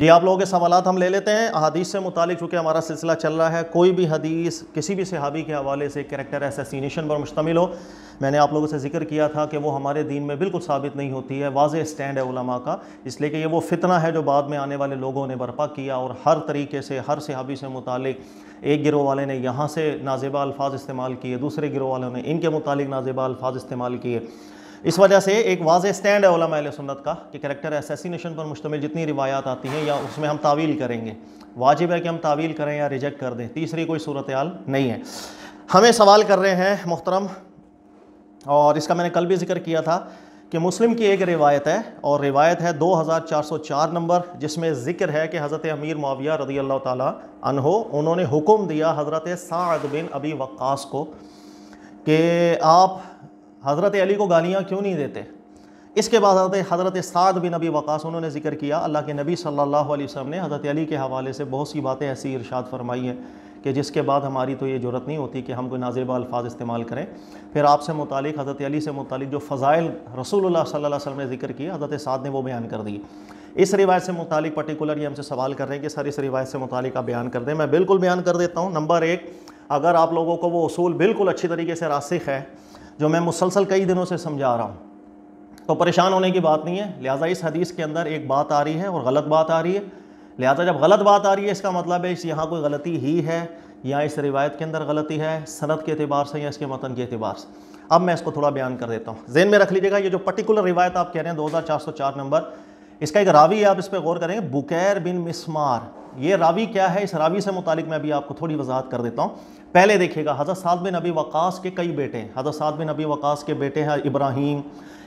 جی آپ لوگوں کے سوالات ہم لے لیتے ہیں احادیث سے متعلق، چونکہ ہمارا سلسلہ چل رہا ہے۔ کوئی بھی حدیث کسی بھی صحابی کے حوالے سے کریکٹر اسیسینیشن پر مشتمل ہو، میں نے آپ لوگوں سے ذکر کیا تھا کہ وہ ہمارے دین میں بالکل ثابت نہیں ہوتی ہے، واضح اسٹینڈ ہے علماء کا، اس لیے کہ یہ وہ فتنہ ہے جو بعد میں آنے والے لوگوں نے برپا کیا، اور ہر طریقے سے ہر صحابی سے متعلق ایک گروہ والے نے یہاں سے نازیبہ الفاظ استعمال کیے، دوسرے گروہ والوں نے ان کے متعلق نازیبہ الفاظ استعمال کیے۔ اس وجہ سے ایک واضح سٹینڈ ہے علماء اہل سنت کا کہ کریکٹر اسیسینیشن پر مشتمل جتنی روایات آتی ہیں یا اس میں ہم تعویل کریں گے، واجب ہے کہ ہم تعویل کریں یا ریجیکٹ کر دیں، تیسری کوئی صورتحال نہیں ہے۔ ہمیں سوال کر رہے ہیں محترم، اور اس کا میں نے کل بھی ذکر کیا تھا کہ مسلم کی ایک روایت ہے، اور روایت ہے 2404 نمبر، جس میں ذکر ہے کہ حضرت امیر معاویہ رضی اللہ تعالیٰ عنہ انہوں نے حکم دیا حضرت سعد بن ابی وقاص کو کہ آپ حضرت علی کو گالیاں کیوں نہیں دیتے۔ اس کے بعد حضرت سعد بن ابی وقاص انہوں نے ذکر کیا اللہ کے نبی صلی اللہ علیہ وسلم نے حضرت علی کے حوالے سے بہت سی باتیں ایسی ارشاد فرمائی ہیں کہ جس کے بعد ہماری تو یہ جرت نہیں ہوتی کہ ہم کوئی نازیبہ الفاظ استعمال کریں۔ پھر آپ سے متعلق حضرت علی سے متعلق جو فضائل رسول اللہ صلی اللہ علیہ وسلم نے ذکر کیا، حضرت سعد نے وہ بیان کر دی۔ اس روایت سے متعلق پرٹیکولر یہ ہم سے سوال کر رہے ہیں کہ سر اس روایت سے متعلق آپ بیان کر دیں۔ میں بالکل بیان کر دیتا ہوں۔ نمبر 1، اگر آپ لوگوں کو وہ اصول بالکل اچھی طریقے سے راسخ ہے جو میں مسلسل کئی دنوں سے سمجھا رہا ہوں، تو پریشان ہونے کی بات نہیں ہے۔ لہٰذا اس حدیث کے اندر ایک بات آ رہی ہے اور غلط بات آ رہی ہے، لہٰذا جب غلط بات آ رہی ہے اس کا مطلب ہے یہاں کوئی غلطی ہی ہے، یا اس روایت کے اندر غلطی ہے سند کے اعتبار سے یا اس کے متن کے اعتبار سے۔ اب میں اس کو تھوڑا بیان کر دیتا ہوں، ذہن میں رکھ لیجیے گا۔ یہ جو پرٹیکولر روایت آپ کہہ رہے ہیں 2404 نمبر، اس کا ایک راوی ہے، آپ اس پہ غور کریں گے، بکیر بن مسمار۔ یہ راوی کیا ہے؟ اس راوی سے متعلق میں ابھی آپ کو تھوڑی وضاحت کر دیتا ہوں۔ پہلے دیکھیے گا، حضرت سعد بن ابی وقاص کے کئی بیٹے ہیں۔ حضرت سعد بن ابی وقاص کے بیٹے ہیں ابراہیم،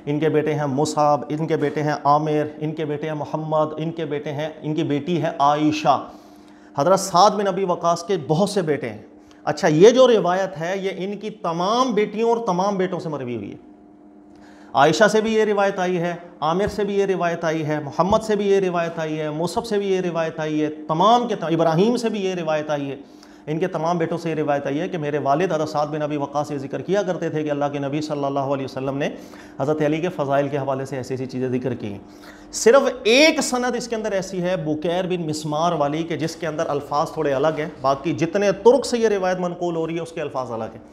ان کے بیٹے ہیں مصعب، ان کے بیٹے ہیں عامر، ان کے بیٹے ہیں محمد، ان کے بیٹے ہیں، ان کی بیٹی ہے عائشہ۔ حضرت سعد بن ابی وقاص کے بہت سے بیٹے ہیں۔ اچھا، یہ جو روایت ہے یہ ان کی تمام بیٹیوں اور تمام بیٹوں سے مروی ہوئی ہے۔ عائشہ سے بھی یہ روایت آئی ہے، عامر سے بھی یہ روایت آئی ہے، محمد سے بھی یہ روایت آئی ہے، مصعب سے بھی یہ روایت آئی ہے، تمام کے ابراہیم سے بھی یہ روایت آئی ہے، ان کے تمام بیٹوں سے یہ روایت آئی ہے کہ میرے والد حضرت سعد بن ابی وقاص یہ ذکر کیا کرتے تھے کہ اللہ کے نبی صلی اللہ علیہ وسلم نے حضرت علی کے فضائل کے حوالے سے ایسی ایسی چیزیں ذکر کی ہیں۔ صرف ایک سند اس کے اندر ایسی ہے بکیر بن مسمار والی کہ جس کے اندر الفاظ تھوڑے الگ ہیں، باقی جتنے ترک سے یہ روایت منقول ہو رہی ہے اس کے الفاظ الگ ہیں۔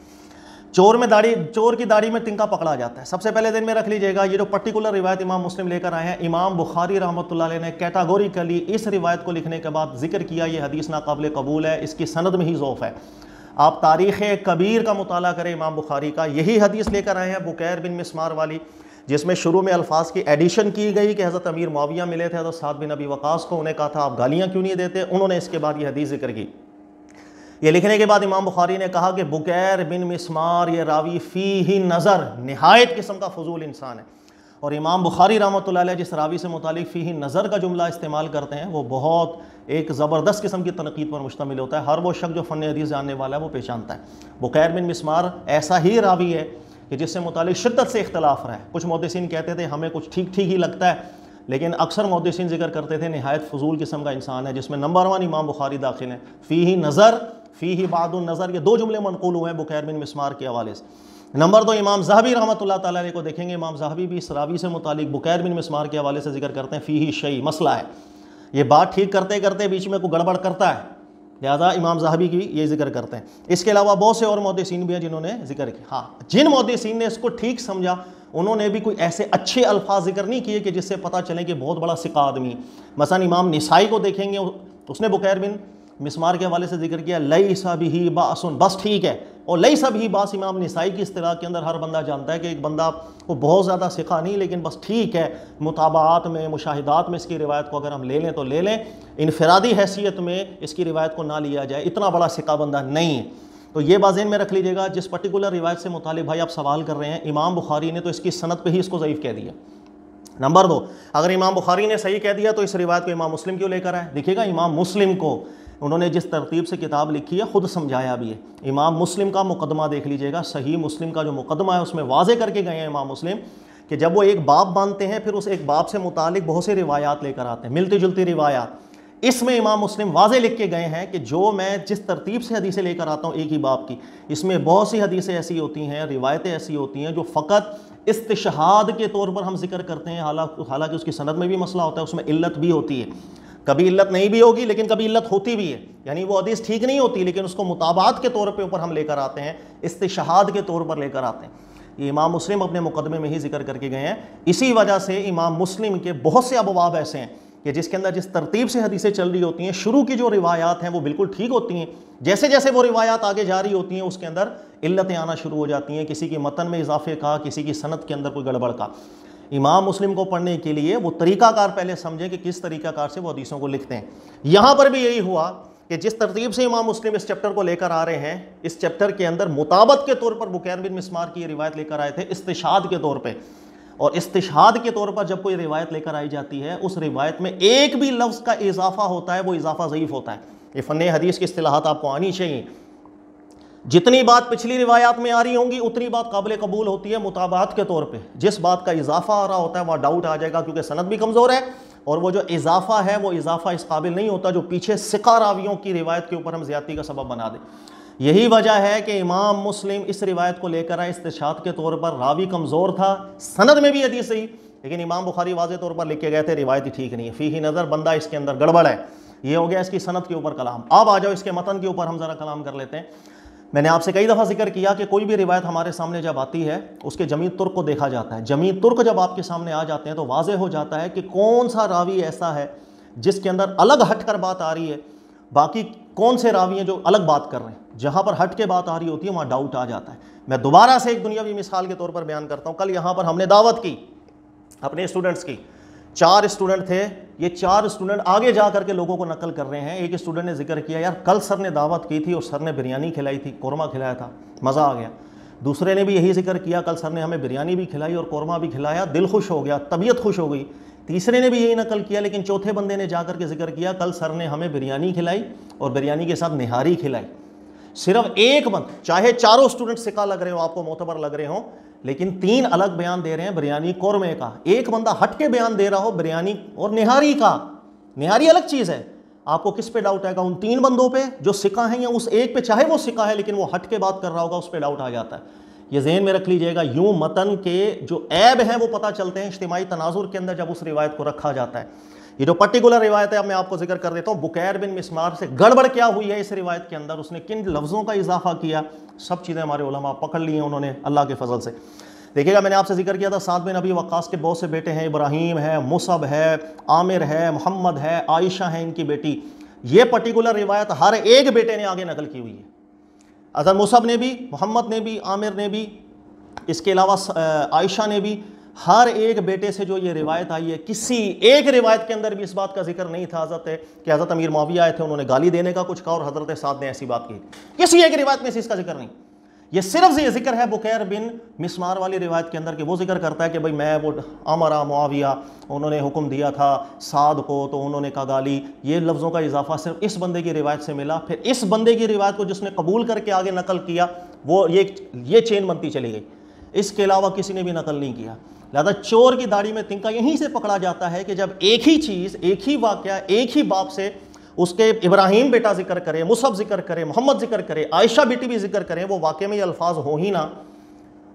چور کی داڑھی میں تنکا پکڑا جاتا ہے۔ سب سے پہلے دن میں رکھ لیجئے گا، یہ جو پرٹیکولر روایت امام مسلم لے کر آئے ہیں، امام بخاری رحمۃ اللہ علیہ نے کیٹاگوریکلی اس روایت کو لکھنے کے بعد ذکر کیا یہ حدیث ناقابل قبول ہے، اس کی سند میں ہی ضعف ہے۔ آپ تاریخ کبیر کا مطالعہ کریں امام بخاری کا، یہی حدیث لے کر آئے ہیں بکیر بن مسمار والی، جس میں شروع میں الفاظ کی ایڈیشن کی گئی کہ حضرت امیر معاویہ ملے تھے حضرت سعد بن ابی وقاص کو، انہیں کہا تھا آپ گالیاں کیوں نہیں دیتے، انہوں نے اس کے بعد یہ حدیث ذکر کی۔ یہ لکھنے کے بعد امام بخاری نے کہا کہ بکیر بن مسمار یہ راوی فیہ نظر، نہایت قسم کا فضول انسان ہے، اور امام بخاری رحمۃ اللہ علیہ جس راوی سے متعلق فیہ نظر کا جملہ استعمال کرتے ہیں وہ بہت ایک زبردست قسم کی تنقید پر مشتمل ہوتا ہے، ہر وہ شخص جو فن حدیث جاننے والا ہے وہ پہچانتا ہے۔ بکیر بن مسمار ایسا ہی راوی ہے کہ جس سے متعلق شدت سے اختلاف رہا ہے، کچھ محدثین کہتے تھے ہمیں کچھ ٹھیک ہی لگتا ہے، لیکن اکثر محدثین ذکر کرتے تھے نہایت فضول قسم کا انسان ہے، جس میں نمبر 1 امام بخاری داخل ہے۔ فیہ نظر، فیہ بعض النظر، یہ 2 جملے منقول ہوئے ہیں بکیر بن مسمار کے حوالے سے۔ نمبر 2 امام ذہبی رحمۃ اللہ تعالیٰ علیہ کو دیکھیں گے، امام ذہبی بھی اس راوی سے متعلق بکیر بن مسمار کے حوالے سے ذکر کرتے ہیں فیہ شیء، مسئلہ ہے، یہ بات ٹھیک کرتے کرتے بیچ میں کوئی گڑبڑ کرتا ہے، لہذا امام ذہبی کی یہ ذکر کرتے ہیں۔ اس کے علاوہ بہت سے اور محدثین بھی ہیں جنہوں نے ذکر کیا۔ ہاں، جن محدثین نے اس کو ٹھیک سمجھا انہوں نے بھی کوئی ایسے اچھے الفاظ ذکر نہیں کیے کہ جس سے پتہ چلے کہ بہت بڑا ثقہ آدمی۔ مثلا امام نسائی کو دیکھیں گے، اس نے بکیر بن مسمار کے حوالے سے ذکر کیا لیس بہ باس، بس ٹھیک ہے، اور لیس بہ باس امام نسائی کی اصطلاح کے اندر ہر بندہ جانتا ہے کہ ایک بندہ وہ بہت زیادہ ثقہ نہیں لیکن بس ٹھیک ہے، مطابعات میں مشاہدات میں اس کی روایت کو اگر ہم لے لیں تو لے لیں، انفرادی حیثیت میں اس کی روایت کو نہ لیا جائے، اتنا بڑا ثقہ بندہ نہیں ہے۔ تو یہ بات ذہن میں رکھ لیجیے گا، جس پرٹیکولر روایت سے متعلق بھائی آپ سوال کر رہے ہیں، امام بخاری نے تو اس کی سند پہ ہی اس کو ضعیف کہہ دیا۔ نمبر 2، اگر امام بخاری نے صحیح کہہ دیا تو اس روایت کو امام مسلم کیوں لے کر آئے؟ دیکھیے گا امام مسلم کو انہوں نے جس ترتیب سے کتاب لکھی ہے خود سمجھایا بھی ہے۔ امام مسلم کا مقدمہ دیکھ لیجئے گا، صحیح مسلم کا جو مقدمہ ہے اس میں واضح کر کے گئے ہیں امام مسلم کہ جب وہ ایک باب باندھتے ہیں پھر اس ایک باب سے متعلق بہت سے روایات لے کر آتے ہیں، ملتی جلتی روایات۔ اس میں امام مسلم واضح لکھ کے گئے ہیں کہ جو میں جس ترتیب سے حدیثیں لے کر آتا ہوں ایک ہی باب کی، اس میں بہت سی حدیثیں ایسی ہوتی ہیں، روایتیں ایسی ہوتی ہیں جو فقط استشہاد کے طور پر ہم ذکر کرتے ہیں، حالانکہ اس کی سند میں بھی مسئلہ ہوتا ہے، اس میں علت بھی ہوتی ہے۔ کبھی علت نہیں بھی ہوگی لیکن کبھی علت ہوتی بھی ہے، یعنی وہ حدیث ٹھیک نہیں ہوتی لیکن اس کو مطابعات کے طور پہ اوپر ہم لے کر آتے ہیں، استشہاد کے طور پر لے کر آتے ہیں۔ یہ امام مسلم اپنے مقدمے میں ہی ذکر کر کے گئے ہیں۔ اسی وجہ سے امام مسلم کے بہت سے ابواب ایسے ہیں کہ جس کے اندر جس ترتیب سے حدیثیں چل رہی ہوتی ہیں، شروع کی جو روایات ہیں وہ بالکل ٹھیک ہوتی ہیں، جیسے جیسے وہ روایات آگے جاری ہوتی ہیں اس کے اندر علتیں آنا شروع ہو جاتی ہیں، کسی کی متن میں اضافے کا، کسی کی سند کے اندر کوئی گڑبڑ کا۔ امام مسلم کو پڑھنے کے لیے وہ طریقہ کار پہلے سمجھیں کہ کس طریقہ کار سے وہ حدیثوں کو لکھتے ہیں۔ یہاں پر بھی یہی ہوا کہ جس ترتیب سے امام مسلم اس چیپٹر کو لے کر آ رہے ہیں، اس چیپٹر کے اندر مطابقت کے طور پر بکیر بن مسمار کی یہ روایت لے کر آئے تھے استشہاد کے طور پہ، اور استشہاد کے طور پر جب کوئی روایت لے کر آئی جاتی ہے اس روایت میں ایک بھی لفظ کا اضافہ ہوتا ہے، وہ اضافہ ضعیف ہوتا ہے۔ یہ فن حدیث کی اصطلاحات آپ کو آنی چاہیے۔ جتنی بات پچھلی روایات میں آ رہی ہوں گی اتنی بات قابل قبول ہوتی ہے مطابعات کے طور پہ، جس بات کا اضافہ آ رہا ہوتا ہے وہاں ڈاؤٹ آ جائے گا کیونکہ سند بھی کمزور ہے، اور وہ جو اضافہ ہے وہ اضافہ اس قابل نہیں ہوتا جو پیچھے ثقہ راویوں کی روایت کے اوپر ہم زیادتی کا سبب بنا دیں۔ یہی وجہ ہے کہ امام مسلم اس روایت کو لے کر آئے استشہاد کے طور پر، راوی کمزور تھا، سند میں بھی حدیث صحیح، لیکن امام بخاری واضح طور پر لکھ کے گئے تھے روایت ہی ٹھیک نہیں ہے، فیہ نظر، بندہ اس کے اندر گڑبڑ ہے۔ یہ ہو گیا اس کی سند کے اوپر کلام۔ اب آ جاؤ اس کے متن کے اوپر ہم ذرا کلام کر لیتے ہیں۔ میں نے آپ سے کئی دفعہ ذکر کیا کہ کوئی بھی روایت ہمارے سامنے جب آتی ہے اس کے جمی ترک کو دیکھا جاتا ہے۔ جمی ترک جب آپ کے سامنے آ جاتے ہیں تو واضح ہو جاتا ہے کہ کون سا راوی ایسا ہے جس کے اندر الگ ہٹ کر بات آ رہی ہے، باقی کون سے راوی ہیں جو الگ بات کر رہے ہیں۔ جہاں پر ہٹ کے بات آ رہی ہوتی ہے وہاں ڈاؤٹ آ جاتا ہے۔ میں دوبارہ سے ایک دنیاوی مثال کے طور پر بیان کرتا ہوں۔ کل یہاں پر ہم نے دعوت کی اپنے اسٹوڈنٹس کی، 4 اسٹوڈنٹ تھے، یہ 4 اسٹوڈنٹ آگے جا کر کے لوگوں کو نقل کر رہے ہیں۔ ایک اسٹوڈنٹ نے ذکر کیا یار کل سر نے دعوت کی تھی اور سر نے بریانی کھلائی تھی، قورمہ کھلایا تھا، مزہ آ گیا۔ دوسرے نے بھی یہی ذکر کیا کل سر نے ہمیں بریانی بھی کھلائی اور قورمہ بھی کھلایا، دل خوش ہو گیا، طبیعت خوش ہو گئی۔ تیسرے نے بھی یہی نقل کیا، لیکن چوتھے بندے نے جا کر کے ذکر کیا کل سر نے ہمیں بریانی کھلائی اور بریانی کے ساتھ نہاری کھلائی۔ صرف ایک بند، چاہے چاروں اسٹوڈنٹ ثقہ لگ رہے ہوں، آپ کو معتبر لگ رہے ہوں، لیکن 3 الگ بیان دے رہے ہیں بریانی قورمے کا، ایک بندہ ہٹ کے بیان دے رہا ہو بریانی اور نہاری کا۔ نہاری الگ چیز ہے، آپ کو کس پہ ڈاؤٹ آئے گا؟ ان 3 بندوں پہ جو ثقہ ہیں یا اس ایک پہ؟ چاہے وہ ثقہ ہے لیکن وہ ہٹ کے بات کر رہا ہوگا اس پہ ڈاؤٹ آ جاتا ہے۔ یہ ذہن میں رکھ لیجئے گا، یوں متن کے جو عیب ہیں وہ پتہ چلتے ہیں اجتماعی تناظر کے اندر جب اس روایت کو رکھا جاتا ہے۔ یہ جو پرٹیکولر روایت ہے اب میں آپ کو ذکر کر دیتا ہوں، بکیر بن مسمار سے گڑبڑ کیا ہوئی ہے اس روایت کے اندر، اس نے کن لفظوں کا اضافہ کیا، سب چیزیں ہمارے علماء پکڑ لی ہیں انہوں نے اللہ کے فضل سے۔ دیکھیے گا میں نے آپ سے ذکر کیا تھا سعد بن ابی وقاص کے بہت سے بیٹے ہیں، ابراہیم ہے، مصعب ہے، عامر ہے، محمد ہے، عائشہ ہے ان کی بیٹی۔ یہ پرٹیکولر روایت ہر ایک بیٹے نے آگے نقل کی ہوئی ہے، حضرت مصعب نے بھی، محمد نے بھی، عامر نے بھی، اس کے علاوہ عائشہ نے بھی، ہر ایک بیٹے سے جو یہ روایت آئی ہے، کسی ایک روایت کے اندر بھی اس بات کا ذکر نہیں تھا کہ حضرت امیر معاویہ آئے تھے انہوں نے گالی دینے کا کچھ کہا اور حضرت سعد نے ایسی بات کی، کسی ایک روایت میں سے اس کا ذکر نہیں۔ یہ صرف یہ ذکر ہے بکیر بن مسمار والی روایت کے اندر کہ وہ ذکر کرتا ہے کہ بھئی میں وہ امرا معاویہ انہوں نے حکم دیا تھا سعد کو تو انہوں نے کہا گالی، یہ لفظوں کا اضافہ صرف اس بندے کی روایت سے ملا۔ پھر اس بندے کی روایت کو جس نے قبول کر کے آگے نقل کیا وہ یہ چین بنتی چلی گئی، اس کے علاوہ کسی نے بھی نقل نہیں کیا۔ لہذا چور کی داڑھی میں تنکا یہیں سے پکڑا جاتا ہے کہ جب ایک ہی چیز، ایک ہی واقعہ، ایک ہی باپ سے اس کے ابراہیم بیٹا ذکر کرے، مصعب ذکر کرے، محمد ذکر کرے، عائشہ بیٹی بھی ذکر کرے، وہ واقعے میں یہ الفاظ ہو ہی نہ،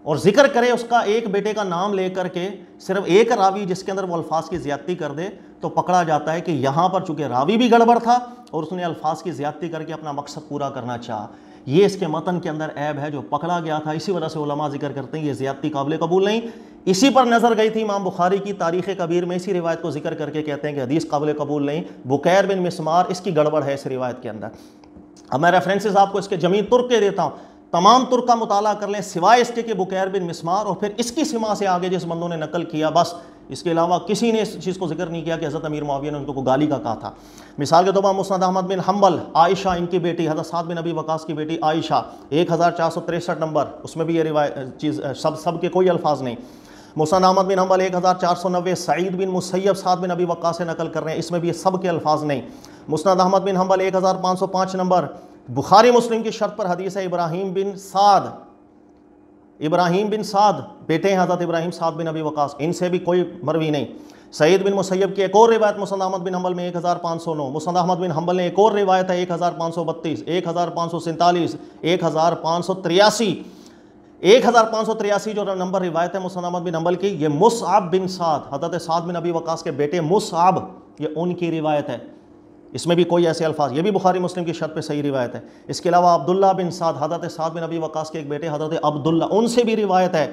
اور ذکر کرے اس کا ایک بیٹے کا نام لے کر کے صرف ایک راوی جس کے اندر وہ الفاظ کی زیادتی کر دے، تو پکڑا جاتا ہے کہ یہاں پر چونکہ راوی بھی گڑبڑ تھا اور اس نے الفاظ کی زیادتی کر کے اپنا مقصد پورا کرنا چاہا۔ یہ اس کے متن کے اندر عیب ہے جو پکڑا گیا تھا، اسی وجہ سے علماء ذکر کرتے ہیں یہ زیادتی قابل قبول نہیں۔ اسی پر نظر گئی تھی امام بخاری کی تاریخ کبیر میں، اسی روایت کو ذکر کر کے کہتے ہیں کہ حدیث قابل قبول نہیں، بکیر بن مسمار اس کی گڑبڑ ہے اس روایت کے اندر۔ اب میں ریفرنسز آپ کو اس کے جمیع ترک کے دیتا ہوں، تمام ترک کا مطالعہ کر لیں سوائے اس کے کہ بکیر بن مسمار، اور پھر اس کی سما سے آگے جس بندوں نے نقل کیا بس، اس کے علاوہ کسی نے اس چیز کو ذکر نہیں کیا کہ حضرت امیر معاویہ نے ان کو گالی کا کہا تھا۔ مثال کے طور پر مسند احمد بن حنبل، عائشہ ان کی بیٹی، حضرت سعد بن ابی وقاص کی بیٹی عائشہ، 1463 نمبر، اس میں بھی یہ روایت چیز سب کے کوئی الفاظ نہیں۔ مسند احمد بن حنبل 1490، سعید بن مسیب سعد بن ابی وقاص سے نقل کر رہے ہیں، اس میں بھی یہ سب کے الفاظ نہیں۔ مسند احمد بن حنبل 1505 نمبر، بخاری مسلم کی شرط پر حدیث ہے، ابراہیم بن سعد بیٹے ہیں حضرت ابراہیم سعد بن ابی وقاص، ان سے بھی کوئی مروی نہیں۔ سعید بن مسیب کی ایک اور روایت مسند احمد بن حنبل میں 1509، مسند احمد بن حنبل نے ایک اور روایت ہے 1532، 1547، 1583، 1583 جو نمبر روایت ہے مسند احمد بن حنبل کی، یہ مصعب بن سعد، حضرت سعد بن ابی وقاص کے بیٹے مصعب، یہ ان کی روایت ہے۔ اس میں بھی کوئی ایسے الفاظ، یہ بھی بخاری مسلم کی شرط پہ صحیح روایت ہے۔ اس کے علاوہ عبداللہ بن سعد، حضرت سعد بن ابی وقاص کے ایک بیٹے حضرت عبداللہ، ان سے بھی روایت ہے۔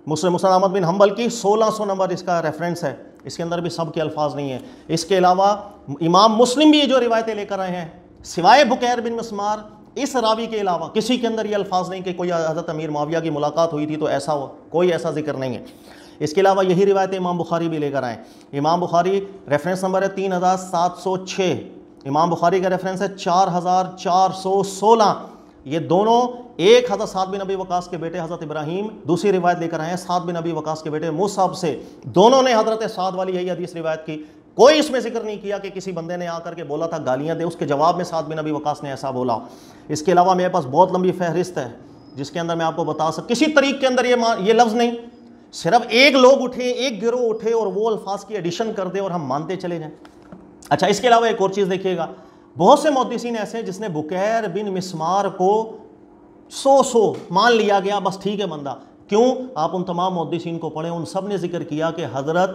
مسند احمد بن حنبل کی 1600 نمبر اس کا ریفرنس ہے، اس کے اندر بھی سب کے الفاظ نہیں ہیں۔ اس کے علاوہ امام مسلم بھی یہ جو روایتیں لے کر آئے ہیں، سوائے بکیر بن مسمار، اس راوی کے علاوہ کسی کے اندر یہ الفاظ نہیں کہ کوئی حضرت امیر معاویہ کی ملاقات ہوئی تھی تو ایسا ہو، کوئی ایسا ذکر نہیں ہے۔ اس کے علاوہ یہی روایتیں امام بخاری بھی لے کر آئیں۔ امام بخاری ریفرنس نمبر ہے 3706، امام بخاری کا ریفرنس ہے 4416۔ یہ دونوں، ایک حضرت سعد بن ابی وقاص کے بیٹے حضرت ابراہیم دوسری روایت لے کر آئے ہیں سعد بن ابی وقاص کے بیٹے مصعب سے، دونوں نے حضرت سعد والی یہی حدیث روایت کی۔ کوئی اس میں ذکر نہیں کیا کہ کسی بندے نے آ کر کے بولا تھا گالیاں دے، اس کے جواب میں سعد بن ابی وقاص نے ایسا بولا۔ اس کے علاوہ میرے پاس بہت لمبی فہرست ہے جس کے اندر میں آپ کو بتا سکتا، کسی طریق کے اندر یہ لفظ نہیں، صرف ایک لوگ اٹھے، ایک گروہ اٹھے اور وہ الفاظ کی ایڈیشن کر دے اور ہم مانتے چلے جائیں۔ اچھا، اس کے علاوہ ایک اور چیز دیکھیے گا، بہت سے محدثین ایسے ہیں جس نے بکیر بن مسمار کو سو مان لیا گیا، بس ٹھیک ہے بندہ۔ کیوں؟ آپ ان تمام محدثین کو پڑھیں، ان سب نے ذکر کیا کہ حضرت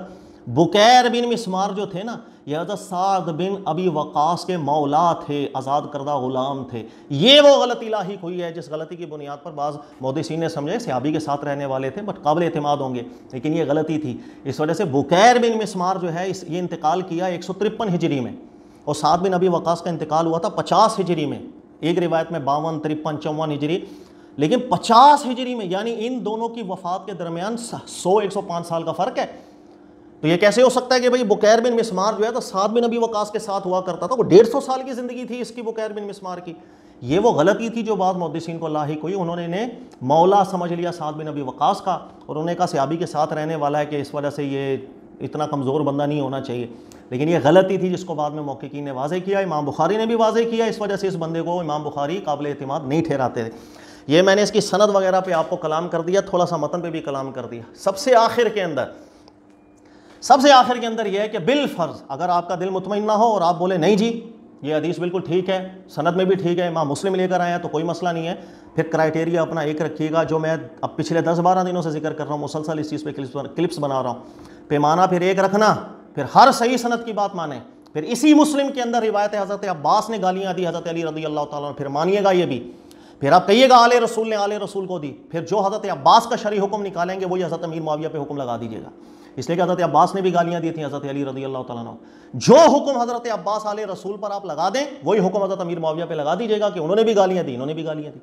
بکیر بن مسمار جو تھے نا، یہ حضرت سعد بن ابی وقاص کے مولا تھے، آزاد کردہ غلام تھے۔ یہ وہ غلطی لاحق ہوئی ہے جس غلطی کی بنیاد پر بعض محدثین نے سمجھے صحابی کے ساتھ رہنے والے تھے بٹ قابل اعتماد ہوں گے، لیکن یہ غلطی تھی۔ اس وجہ سے بکیر بن مسمار جو ہے یہ انتقال کیا 153 ہجری میں، اور سعد بن ابی وقاص کا انتقال ہوا تھا 50 ہجری میں، ایک روایت میں 52، 53، 54 ہجری، لیکن 50 ہجری میں، یعنی ان دونوں کی وفات کے درمیان 105 سال کا فرق ہے۔ تو یہ کیسے ہو سکتا ہے کہ بھئی بکیر بن مسمار جو ہے تو سعد بن ابی وقاص کے ساتھ ہوا کرتا تھا، وہ 150 سال کی زندگی تھی اس کی بکیر بن مسمار کی۔ یہ وہ غلطی تھی جو بعض محدثین کو لاحق ہوئی، انہوں نے مولا سمجھ لیا سعد بن ابی وقاص کا، اور انہوں نے کہا صحابی کے ساتھ رہنے والا ہے کہ اس وجہ سے یہ اتنا کمزور بندہ نہیں ہونا چاہیے، لیکن یہ غلطی تھی جس کو بعد میں محققین نے واضح کیا، امام بخاری نے بھی واضح کیا، اس وجہ سے اس بندے کو امام بخاری قابل اعتماد نہیں ٹھہراتے تھے۔ یہ میں نے اس کی سند وغیرہ پہ آپ کو کلام کر دیا، تھوڑا سا متن پہ بھی کلام کر دیا۔ سب سے آخر کے اندر یہ ہے کہ بالفرض اگر آپ کا دل مطمئن نہ ہو اور آپ بولے نہیں جی یہ حدیث بالکل ٹھیک ہے، سند میں بھی ٹھیک ہے، امام مسلم لے کر آیا تو کوئی مسئلہ نہیں ہے، پھر کرائٹیریا اپنا ایک رکھیے گا جو میں اب پچھلے 10-12 دنوں سے ذکر کر رہا ہوں، مسلسل اس چیز پہ کلپس بنا رہا ہوں۔ پیمانہ پھر ایک رکھنا، پھر ہر صحیح سند کی بات مانیں، پھر اسی مسلم کے اندر روایت حضرت عباس نے گالیاں دی حضرت علی رضی اللہ تعالیٰ عنہ، پھر مانیے گا یہ بھی، پھر آپ کہیے گا آل رسول نے آل رسول کو دی، پھر جو حضرت عباس کا شرعی حکم نکالیں گے وہی حضرت امیر معاویہ پہ حکم لگا دیجیے گا، اس لیے کہ حضرت عباس نے بھی گالیاں دی تھیں حضرت علی رضی اللہ تعالیٰ عنہ۔ جو حکم حضرت عباس آل رسول پر آپ لگا دیں وہی حکم حضرت امیر معاویہ پہ لگا دیجیے گا کہ انہوں نے بھی گالیاں دی، انہوں نے بھی گالیاں دی۔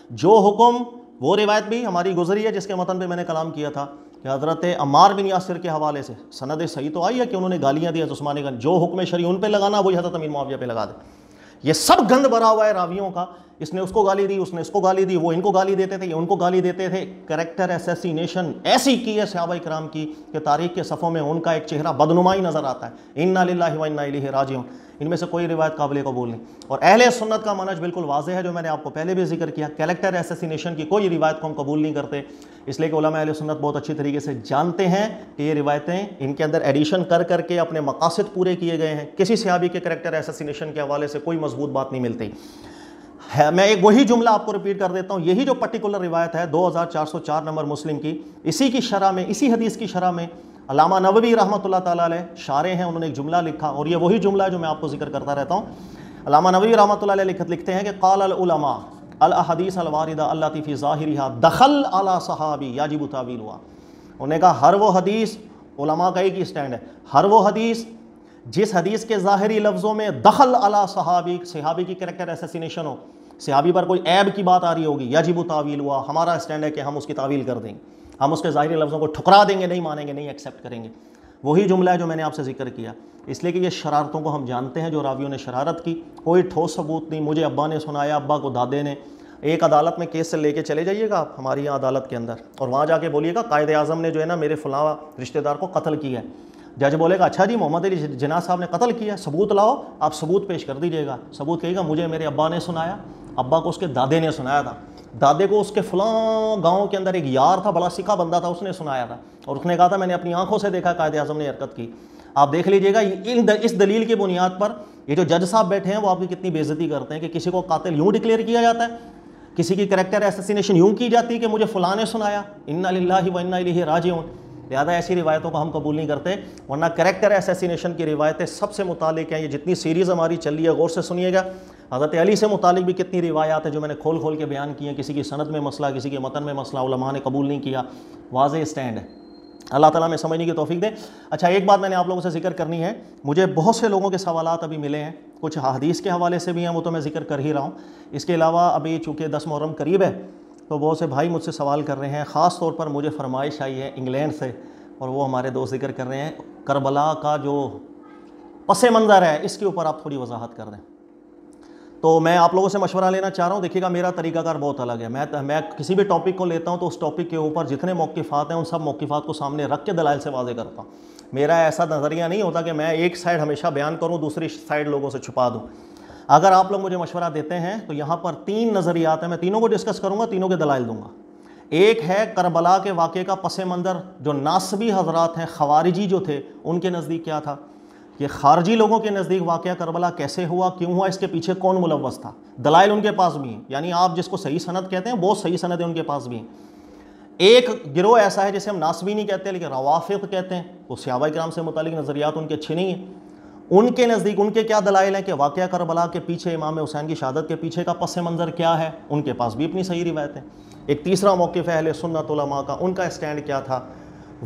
جو حکم، وہ روایت بھی ہماری گزری ہے جس کے متن پہ میں نے کلام کیا تھا کہ حضرت عمار بن یاسر کے حوالے سے سند صحیح تو آئی ہے کہ انہوں نے گالیاں دی حضرت عثمان غنی، جو حکم شرعی ان پہ لگانا وہی حضرت امیر معاویہ پہ لگا دیں۔ یہ سب گند بھرا ہوا ہے راویوں کا، اس نے اس کو گالی دی، اس نے اس کو گالی دی، وہ ان کو گالی دیتے تھے، یہ ان کو گالی دیتے تھے۔ کریکٹر اسیسینیشن ایسی کی ہے صحابہ کرام کی کہ تاریخ کے صفوں میں ان کا ایک چہرہ بدنمائی نظر آتا ہے۔ انا للہ و انا الیہ راجعون، ان میں سے کوئی روایت قابل قبول نہیں۔ اور اہل سنت کا منہج بالکل واضح ہے جو میں نے آپ کو پہلے بھی ذکر کیا، کریکٹر اسیسینیشن کی کوئی روایت کو ہم قبول نہیں کرتے، اس لیے کہ علماء اہل سنت بہت اچھی طریقے سے جانتے ہیں کہ یہ روایتیں ان کے اندر ایڈیشن کر کے اپنے مقاصد پورے کیے گئے ہیں، کسی صحابی کے کریکٹر اسیسینیشن کے حوالے سے کوئی مضبوط بات نہیں ملتی۔ میں ایک وہی جملہ آپ کو ریپیٹ کر دیتا ہوں، یہی جو پرٹیکولر روایت ہے 2404 نمبر مسلم کی، اسی کی شرح میں، اسی حدیث کی شرح میں علامہ نووی رحمۃ اللہ تعالیٰ علیہ شارح ہیں، انہوں نے ایک جملہ لکھا، اور یہ وہی جملہ ہے جو میں آپ کو ذکر کرتا رہتا ہوں۔ علامہ نووی رحمۃ اللہ علیہ لکھتے ہیں کہ قال العلماء الاحادیث الواردہ التی فی ظاہرها دخل علی صحابی یجب تاویلها، انہوں نے کہا ہر وہ حدیث، علماء کا ایک ہی سٹینڈ ہے، ہر وہ حدیث جس حدیث کے ظاہری لفظوں میں دخل علی صحابی، صحابی کی کریکٹر اسیسینیشن ہو، صحابی پر کوئی عیب کی بات آ رہی ہوگی، یجب تعویل ہوا، ہمارا سٹینڈ ہے کہ ہم اس کی تعویل کر دیں گے، ہم اس کے ظاہری لفظوں کو ٹھکرا دیں گے، نہیں مانیں گے، نہیں ایکسیپٹ کریں گے۔ وہی جملہ ہے جو میں نے آپ سے ذکر کیا، اس لیے کہ یہ شرارتوں کو ہم جانتے ہیں جو راویوں نے شرارت کی، کوئی ٹھوس ثبوت نہیں، مجھے ابا نے سنایا، ابا کو دادے نے۔ ایک عدالت میں کیس سے لے کے چلے جائیے گا آپ ہماری یہاں عدالت کے اندر، اور وہاں جا کے بولیے گا قائد اعظم نے جو ہے نا میرے فلاں رشتہ دار کو قتل کیا ہے، جج بولے گا اچھا جی محمد علی جناح صاحب نے قتل کیا، ثبوت لاؤ، آپ ثبوت پیش کر دیجیے گا، ثبوت کہے گا مجھے میرے ابا نے سنایا، ابا کو اس کے دادے نے سنایا تھا، دادے کو اس کے فلاں گاؤں کے اندر ایک یار تھا، بڑا سکھا بندہ تھا، اس نے سنایا تھا، اور اس نے کہا تھا میں نے اپنی آنکھوں سے دیکھا قائد اعظم نے حرکت کی۔ آپ دیکھ لیجئے گا اس دلیل کی بنیاد پر یہ جو جج صاحب بیٹھے ہیں وہ آپ کی کتنی بے عزتی کرتے ہیں کہ کسی کو قاتل یوں ڈکلیئر کیا جاتا ہے، کسی کی کریکٹر اسیسینیشن یوں کی جاتی ہے کہ مجھے فلاں نے سنایا، انا للہ و انا الیہ راجعون۔ لہذا ایسی روایتوں کو ہم قبول نہیں کرتے، ورنہ کریکٹر ایسیسینیشن کی روایتیں سب سے متعلق ہیں۔ یہ جتنی سیریز ہماری چل رہی ہے غور سے سنیے گا، حضرت علی سے متعلق بھی کتنی روایات ہیں جو میں نے کھول کھول کے بیان کی ہیں، کسی کی سند میں مسئلہ، کسی کے متن میں مسئلہ، علماء نے قبول نہیں کیا، واضح اسٹینڈ ہے۔ اللہ تعالیٰ میں سمجھنے کی توفیق دے۔ اچھا ایک بات میں نے آپ لوگوں سے ذکر کرنی ہے، مجھے بہت سے لوگوں کے سوالات ابھی ملے ہیں، کچھ حدیث کے حوالے سے بھی ہیں، وہ تو میں ذکر کر ہی رہا ہوں، اس کے علاوہ ابھی چونکہ 10 محرم قریب ہے تو بہت سے بھائی مجھ سے سوال کر رہے ہیں، خاص طور پر مجھے فرمائش آئی ہے انگلینڈ سے، اور وہ ہمارے دوست ذکر کر رہے ہیں کربلا کا جو پس منظر ہے اس کے اوپر آپ تھوڑی وضاحت کر دیں۔ تو میں آپ لوگوں سے مشورہ لینا چاہ رہا ہوں، دیکھیے گا میرا طریقہ کار بہت الگ ہے، میں کسی بھی ٹاپک کو لیتا ہوں تو اس ٹاپک کے اوپر جتنے موقفات ہیں ان سب موقفات کو سامنے رکھ کے دلائل سے واضح کرتا ہوں۔ میرا ایسا نظریہ نہیں ہوتا کہ میں ایک سائیڈ ہمیشہ بیان کروں دوسری سائیڈ لوگوں سے چھپا دوں۔ اگر آپ لوگ مجھے مشورہ دیتے ہیں تو یہاں پر 3 نظریات ہیں، میں تینوں کو ڈسکس کروں گا، تینوں کے دلائل دوں گا۔ ایک ہے کربلا کے واقعے کا پس منظر، جو ناصبی حضرات ہیں، خوارجی جو تھے ان کے نزدیک کیا تھا، یہ خارجی لوگوں کے نزدیک واقعہ کربلا کیسے ہوا، کیوں ہوا، اس کے پیچھے کون ملوث تھا، دلائل ان کے پاس بھی ہیں، یعنی آپ جس کو صحیح سند کہتے ہیں بہت صحیح سند ہے ان کے پاس بھی ہیں۔ ایک گروہ ایسا ہے جسے ہم ناصبی نہیں کہتے لیکن روافض کہتے ہیں، وہ صحابہ کرام سے متعلق نظریات ان کے اچھے نہیں ہیں، ان کے نزدیک ان کے کیا دلائل ہیں کہ واقعہ کربلا کے پیچھے امام حسین کی شہادت کے پیچھے کا پس منظر کیا ہے، ان کے پاس بھی اپنی صحیح روایت ہیں۔ ایک تیسرا موقف ہے اہل سنت علماء کا، ان کا اسٹینڈ کیا تھا،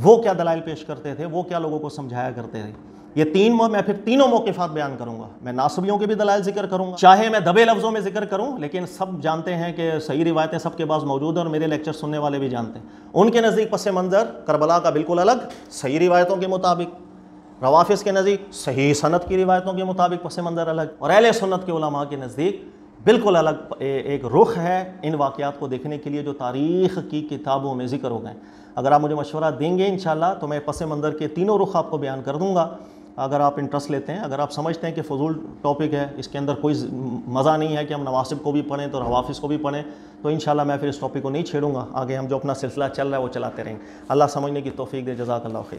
وہ کیا دلائل پیش کرتے تھے، وہ کیا لوگوں کو سمجھایا کرتے تھے۔ یہ میں پھر تینوں موقفات بیان کروں گا، میں ناصبیوں کے بھی دلائل ذکر کروں گا، چاہے میں دبے لفظوں میں ذکر کروں لیکن سب جانتے ہیں کہ صحیح روایتیں سب کے پاس موجود ہیں، اور میرے لیکچر سننے والے بھی جانتے ہیں۔ ان کے نزدیک پس منظر کربلا کا بالکل الگ، صحیح روایتوں کے مطابق، روافض کے نزدیک صحیح سند کی روایتوں کے مطابق پس منظر الگ، اور اہل سنت کے علماء کے نزدیک بالکل الگ ایک رخ ہے ان واقعات کو دیکھنے کے لیے جو تاریخ کی کتابوں میں ذکر ہو گئے۔ اگر آپ مجھے مشورہ دیں گے انشاءاللہ تو میں پس منظر کے تینوں رخ آپ کو بیان کر دوں گا، اگر آپ انٹرسٹ لیتے ہیں۔ اگر آپ سمجھتے ہیں کہ فضول ٹاپک ہے، اس کے اندر کوئی مزہ نہیں ہے کہ ہم نواسب کو بھی پڑھیں تو روافض کو بھی پڑھیں، تو انشاءاللہ میں پھر اس ٹاپک کو نہیں چھیڑوں گا، آگے ہم جو اپنا سلسلہ چل رہا ہے وہ چلاتے رہیں گے۔ اللہ سمجھنے کی توفیق دے، جزاک اللہ خیر۔